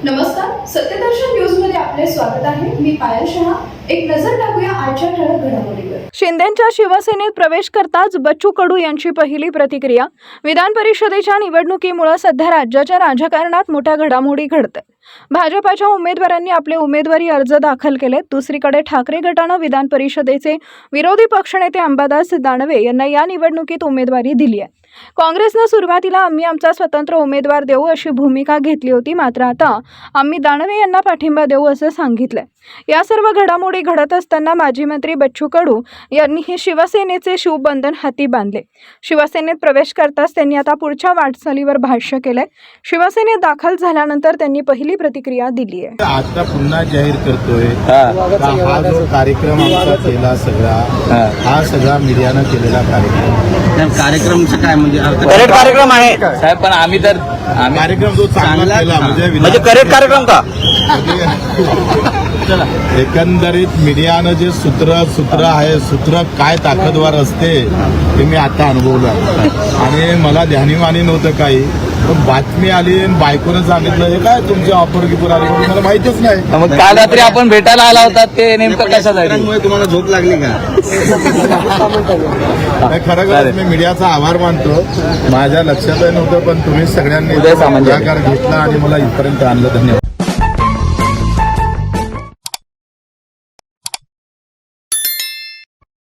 नमस्कार, सत्यदर्शन न्यूज मध्ये आपले स्वागत आहे। मी पायल शहा। एक नजर टाकूया आजच्या ठळक घडामोडीवर। शिंदेंच्या शिवसेनेत प्रवेश करताच बच्चू कडू यांची पहिली प्रतिक्रिया। विधान परिषदेच्या निवडणुकीमुळे सध्या राज्याच्या राजकारणात मोठ्या घडामोडी घडतात। भाजपाच्या उमेदवारांनी आपले उमेदवारी अर्ज दाखल केले। दुसरीकडे ठाकरे गटाने विधान परिषदेचे विरोधी पक्षनेते अंबादास दानवे यांना या निवडणुकीत उमेदवारी दिली आहे। काँग्रेसने सुरुवातीला आम्ही आमचा स्वतंत्र उमेदवार देऊ अशी भूमिका घेतली होती, मात्र आता आम्ही दानवे यांना पाठिंबा देऊ असे सांगितले। या सर्व घडामोडी घडत असताना माजी मंत्री बच्चू कडू यांनी हे शिवसेनेचे शिवबंधन हाती बांधले। शिवसेनेत प्रवेश करताच त्यांनी आता पुढच्या वाटचालीवर भाष्य केले। शिवसेनेत दाखल झाल्यानंतर त्यांनी पहिली प्रतिक्रिया दिली आहे। आता पुन्हा जाहीर करतोय हा जो कार्यक्रम आमचा केला हा सगळा मीडियानं केलेला कार्यक्रमचं काय म्हणजे करेक्ट कार्यक्रम आहे साहेब, पण आम्ही कार्यक्रम जो चांगला केला म्हणजे करेक्ट कार्यक्रम का एकंदरीत मीडियानं जे सूत्र आहे काय ताकदवर असते ते मी आता अनुभवलं आणि मला ध्यानीमानी नव्हतं काही, पण बातमी आली आणि बायकोनं सांगितलं हे काय तुमची ऑफर गिफर आली, मला माहितीच नाही। मग काल रात्री आपण भेटायला आला होता ते नेमकं कशासाठी? तुम्हाला झोप लागली का? खरं मी मीडियाचा आभार मानतो। माझ्या लक्षातही नव्हतं, पण तुम्ही सगळ्यांनी पुढाकार घेतला आणि मला इथपर्यंत आणलं। धन्यवाद।